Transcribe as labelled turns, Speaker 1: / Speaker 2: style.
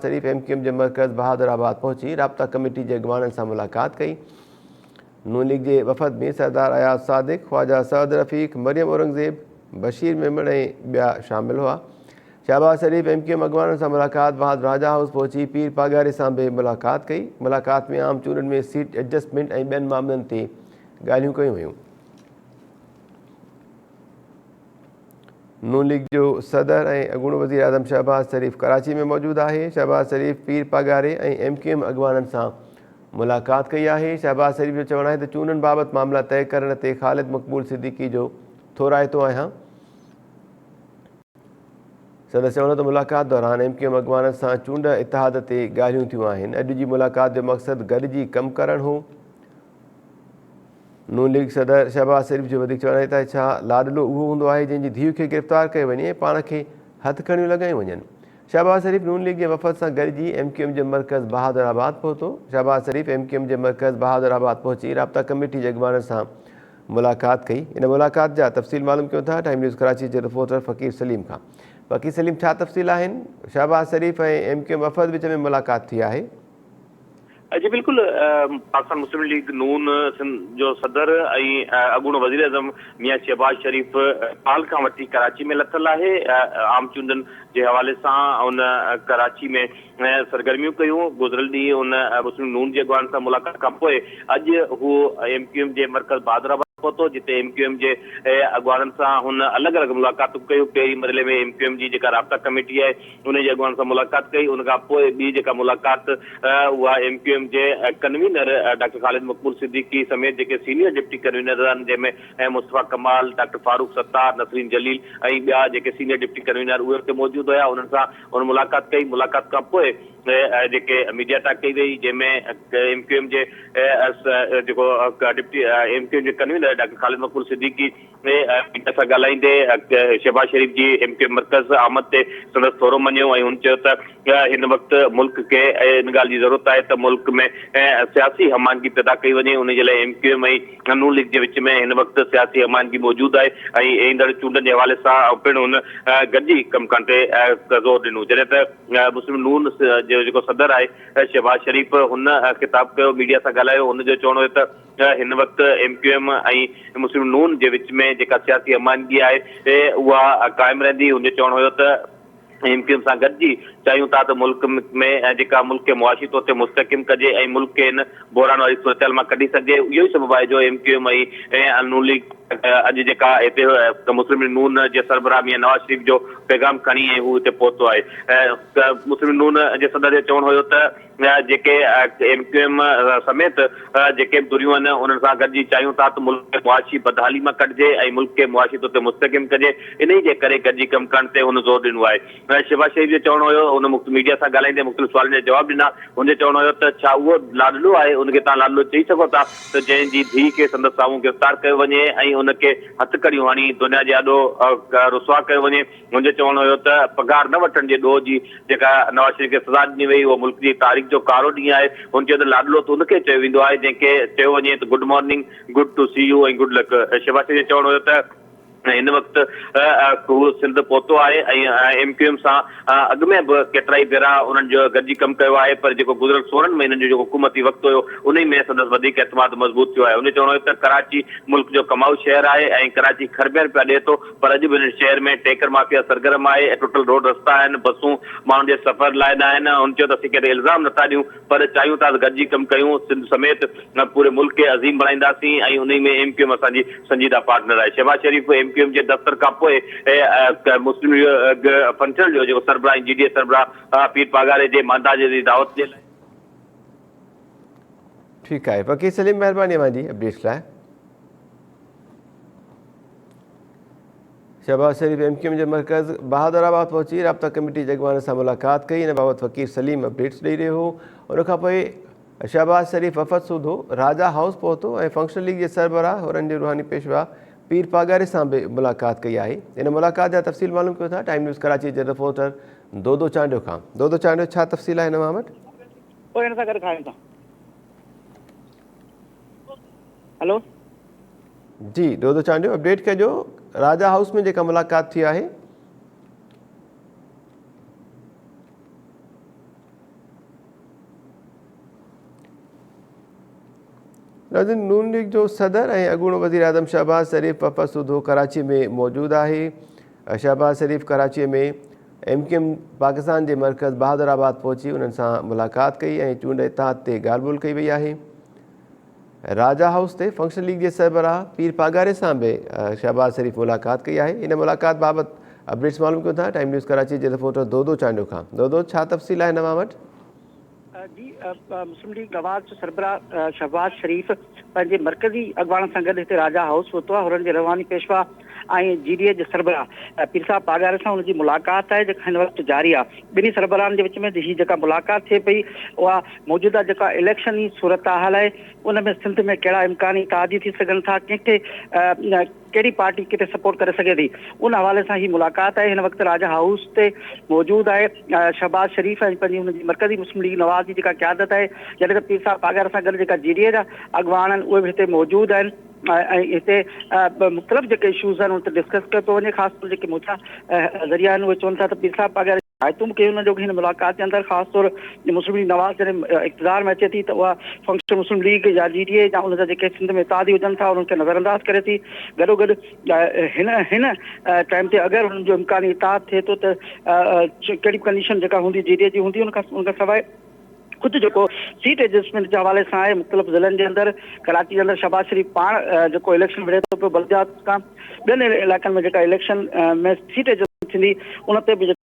Speaker 1: शरीफ़ MQM जे मरकज़ बहादुराबाद पहुची राब्ता कमेटी जे अॻवाननि सां मुलाक़ात कई। नून लीग जे वफ़द में सरदार अयाज़ सादिक, ख्वाजा सअद रफ़ीक, मरियम औरंगज़ेब, बशीर मेमण ऐं ॿिया शामिल हुआ। शहबाज शरीफ़ MQM अॻवाननि सां मुलाक़ात बाद राजा हाउस पहुची पीर पागारे सां बि मुलाक़ात कई। मुलाक़ात में आम चूंडनि में सीट एडजस्टमेंट ऐं ॿियनि मामलनि ते ॻाल्हियूं कयूं वयूं। नून लीग जो सदर ऐं अॻूणो वज़ीर आज़म शहबाज शरीफ़ कराची में मौजूदु आहे। शहबाज शरीफ़ पीर पागारे ऐं MQM अॻवाननि सां मुलाक़ात कई आहे। शहबाज शरीफ़ जो चवणु आहे त चूंडनि बाबति मामला तइ करण ते ख़ालिद मक़बूल सिद्दीकी जो थोराइतो आहियां। सदर चवण त मुलाक़ात दौरान MQM अॻवाननि सां चूंड इतिहाद ते ॻाल्हियूं थियूं आहिनि। अॼु जी मुलाक़ात जो मक़सदु गॾिजी कमु करणु हो। नून लीग सदर शहबाज शरीफ़ जो वधीक चवणु आहे त छा लाडलो उहो हूंदो आहे जंहिंजी धीउ खे गिरफ़्तार कयो वञे ऐं पाण खे हथखड़ियूं लॻायूं वञनि। शहबाज शरीफ़ नून लीग जे वफ़द सां गॾिजी MQM जे मरकज़ बहादुराबाद पहुतो। शहबाज शरीफ़ MQM जे मरकज़ बहादुराबाद पहुची राब्ता कमेटी जे अॻवाननि सां मुलाक़ात कई। इन मुलाक़ात जा तफ़सील मालूम कयूं था टाइम न्यूज़ कराची जे रिपोर्टर फ़कीर सलीम खां। फ़कीर सलीम, छा तफ़सील आहिनि? शहबाज शरीफ़ ऐं MQM वफ़द विच में मुलाक़ात थी आहे।
Speaker 2: जी बिल्कुल, पाकिस्तान मुस्लिम लीग नून जो सदर ऐं अॻूणो वज़ीर आज़म मियां शहबाज शरीफ़ हाल खां वठी कराची में लथल आहे। आम चूंडनि जे हवाले सां उन कराची में सरगर्मियूं कयूं। गुज़िरियल ॾींहुं उन मुस्लिम नून जे अॻवान सां मुलाक़ात खां पोइ अॼु हू MQM जे मरकज़ बहादुराबाद पहुतो, जिते MQM जे अॻवाननि सां हुन अलॻि अलॻि मुलाक़ातूं कयूं। पहिरीं मरहले में MQM जी जेका राब्ता कमेटी आहे उन जे अॻवान सां मुलाक़ात कई। उन खां पोइ ॿी जेका मुलाक़ात उहा MQM जे कन्वीनर डॉक्टर ख़ालिद मक़बूल सिद्दीकी समेत जेके सीनियर डिप्टी कन्वीनर आहिनि, जंहिंमें मुस्तफ़ा कमाल, डॉक्टर फारूक सत्तार, नसरीन जलील ऐं ॿिया जेके सीनियर डिप्टी कन्वीनर उहे हुते मौजूदु हुया। उन्हनि सां हुन मुलाक़ात कई। मुलाक़ात खां पोइ जेके मीडिया टॉक कई वई, जंहिंमें MQM जे जेको डिप्टी MQM जे कन्वीनर डॉक्टर ख़ालिद मक़बूल सिद्दीकी मीडिया सां ॻाल्हाईंदे शहबाज शरीफ़ जी MQM मरकज़ आमद ते संदसि थोरो मञियो ऐं हुन चयो त हिन वक़्तु मुल्क खे इन ॻाल्हि जी ज़रूरत आहे त मुल्क में सियासी हमानगी पैदा कई वञे। उन जे लाइ MQM ऐं नून लीग जे विच में हिन वक़्तु सियासी हमानगी मौजूदु आहे ऐं ईंदड़ चूंडनि जे हवाले सां पिणु हुन गॾिजी कमु करण ते ज़ोर ॾिनो। जॾहिं त मुस्लिम नून जो जेको सदर आहे शहबाज शरीफ़ हुन ख़िताब कयो, मीडिया सां ॻाल्हायो। हुनजो चवणो हुयो त हिन वक़्तु MQM ऐं मुस्लिम नून जे विच में जेका सियासी हमानगी आहे उहा क़ाइमु रहंदी। हुनजो चवणो हुयो त MQM सां गॾिजी चाहियूं था त मुल्क में जेका मुल्क खे मुआशी तौर ते मुस्तक़िम कजे ऐं मुल्क खे हिन बहरान वारी सूरत मां कढी सघे। इहो ई सबबु आहे जो MQM ऐं नून लीग अॼु जेका हिते मुस्लिम नून जे सरबराह मियां नवाज़ शरीफ़ जो पैगाम खणी ऐं हू हिते पहुतो आहे। मुस्लिम नून जे सदर जो चवणु हुयो त जेके MQM समेत जेके बि दुरियूं आहिनि उन्हनि सां गॾिजी चाहियूं था त मुल्क खे मुआशी बदहाली मां कढिजे ऐं मुल्क खे मुआशी तौर ते मुस्तक़िम कजे। इन ई जे करे गॾिजी कमु करण ते हुन ज़ोर ॾिनो आहे। शहबाज शरीफ़ जो चवणो हुयो, हुन मीडिया सां ॻाल्हाईंदे मुख़्तलिफ़ सुवालनि जा जवाब ॾिना। हुनजो चवणो हुयो त छा उहो लाडलो आहे, उनखे तव्हां लाडलो चई सघो था त जंहिंजी धीउ खे संदसि साम्हूं गिरफ़्तार कयो वञे ऐं उनखे हथकड़ियूं हणी दुनिया जे ॾाढो रुसवा कयो वञे। हुनजो चवणो हुयो त पघार न वठण जे ॾोह जी जेका नवाज़ शरीफ़ खे सज़ा ॾिनी वई उहा मुल्क जी तारीख़ जो कारो ॾींहुं आहे। हुन चयो त लाडलो त हुनखे चयो वेंदो आहे जंहिंखे चयो वञे त good morning, good to see you ऐं गुड लक। शहबाज शरीफ़ जो चवणो हुयो त हिन वक़्तु हू सिंध पहुतो आहे ऐं MQM सां अॻु में बि केतिरा ई भेरा उन्हनि जो गॾिजी कमु कयो आहे, पर जेको गुज़िरियल 16 महीननि जो जेको हुकूमती वक़्तु हुयो उन में संदसि वधीक एतमाद मज़बूत थियो आहे। हुन चवणो हुयो त कराची मुल्क जो कमाऊ शहर आहे ऐं कराची खरबियल पिया ॾिए थो, पर अॼु बि हिन शहर में टेकर माफ़िया सरगर्म आहे। टुटल रोड रस्ता आहिनि, बसूं माण्हुनि जे सफ़र लाइ न आहिनि। हुन चयो त असीं कहिड़े इल्ज़ाम नथा ॾियूं, पर चाहियूं था गॾिजी कमु कयूं, सिंध समेत पूरे मुल्क खे अज़ीम बणाईंदासीं ऐं उन में MQM असांजी संजीदा पार्टनर आहे। शहबाज शरीफ़ MQM जे दफ़्तर खां पोइ मुस्लिम फंक्शन जो जेको सरबराह GDA सरबराह पीर पागारे जे मांदाजे जी दावत जे लाइ।
Speaker 1: ठीकु आहे फ़कीर सलीम, महिरबानी मुंहिंजी अपडेट्स लाइ। शहबाज शरीफ़ MQM जे मरकज़ बहादुराबाद पहुची राब्ता कमेटी जे अॻवान सां मुलाक़ात कई। इन बाबति फ़कीर सलीम अपडेट्स ॾेई रहियो हो। उनखां पोइ शहबाज शरीफ़ वफ़द सूधो राजा हाउस पहुतो ऐं फंक्शनल लीग जे सरबराह हुननि जे रूहानी पेशवा पीर पागारे सां बि मुलाक़ात कई आहे। इन मुलाक़ात जा तफ़सील मालूम कयो था टाइम न्यूज़ कराची जे रिपोर्टर दोदो चांडियो खां। दोदो चांडियो, छा तफ़सील आहे हिन मामले?
Speaker 3: हेलो
Speaker 1: जी दोदो चांडियो, अपडेट कजो राजा हाउस में जेका मुलाक़ात थी आहे।
Speaker 3: जी बिल्कुलु, पाकिस्तान मुस्लिम लीग नून जो सदर ऐं अॻूणो वज़ीर आज़म मियां शहबाज शरीफ़ हाल खां वठी कराची में लथल आहे। शहबाज शरीफ़ MQM अॻवाननि सां मुलाक़ात कई। मुलाक़ात में आम चूंडनि जे हवाले सां पिणु हुन गॾिजी कमु कयो आहे। मुलाक़ात दौरान MQM ऐं नून लीग जे विच में हिन वक़्तु सियासी हमानगी पैदा कई वञे। उन जे लाइ MQM ऐं नून लीग सदर
Speaker 1: नाज़रीन, नून लीग जो सदर ऐं अॻूणो वज़ीर आज़म शहबाज़ शरीफ़ वफ़द सूधो कराची में मौजूदु आहे। शहबाज़ शरीफ़ कराची में MQM पाकिस्तान के मरकज़ बहादुराबाद पहुची उन्हनि सां मुलाक़ात कई ऐं चूंड इतिहाद ते ॻाल्हि ॿोल कई वई आहे। राजा हाउस ते फंक्शन लीग के सरबराह पीर पागारे सां भी शहबाज़ शरीफ़ मुलाक़ात कई है। इन मुलाक़ात बाबत अपडेट्स मालूम कयूं था टाइम न्यूज़ कराची के रिपोर्टर दोदो चांडियो खां। दोदो, छा तफ़सील है नवां वटि?
Speaker 3: जी, मुस्लिम लीग नवाज़ जो सरबराह शहबाज शरीफ़ पंहिंजे मरकज़ी अॻवान सां गॾु हिते राजा हाउस पहुतो आहे। हुननि जे रवानी पेशवा ऐं GDA जे सरबराह पीर साहब पागारे सां हुनजी मुलाक़ात आहे जेका हिन वक़्तु जारी आहे। ॿिन्ही सरबराहनि जे विच में हीअ जेका मुलाक़ात थिए पई उहा मौजूदा जेका इलेक्शन जी सूरत हाल आहे उन में सिंध में कहिड़ा इम्कानी तादी थी सघनि था, कंहिंखे कहिड़ी पार्टी किथे सपोर्ट करे सघे थी, उन हवाले सां ही मुलाक़ात आहे। हिन वक़्तु राजा हाउस ते मौजूदु आहे शहबाज शरीफ़ ऐं पंहिंजी हुनजी मरकज़ी मुस्लिम लीग नवाज़ जी जेका क़यादत आहे, जॾहिं त पीर साहब पागारे सां गॾु जेका GDA जा अॻवान आहिनि उहे बि हिते मौजूदु आहिनि ऐं हिते मुख़्तलिफ़ जेके इशूज़ आहिनि उन ते डिस्कस कयो थो वञे। ख़ासि तौर जेके मुछा ज़रिया आहिनि उहे चवनि था त पीर साहब पागारे हिदायतूं कयूं हुन जो हिन मुलाक़ात जे अंदरि ख़ासि तौर मुस्लिम लीग नवाज़ जॾहिं इक़्तिदार में अचे थी त उहा फंक्शन मुस्लिम लीग या GDA या उन जा जेके सिंध में इत्तेहादी हुजनि था उन्हनि खे नज़रअंदाज करे थी। गॾोगॾु हिन टाइम ते अगरि हुननि जो इम्कानी इत्तेहाद थिए थो त कहिड़ी कंडीशन जेका हूंदी GDA जी हूंदी उनखां सवाइ खुद जो सीट एडजस्टमेंट के हवाले से है मुख्तलिफ़ ज़िलनि के अंदर कराची के अंदर शहबाज शरीफ़ पान जो इलेक्शन विढ़े तो पियो बलदियात का ॿियनि इलाइक़नि में जेका इलेक्शन में सीट एडजस्टमेंट थींदी उन ते बि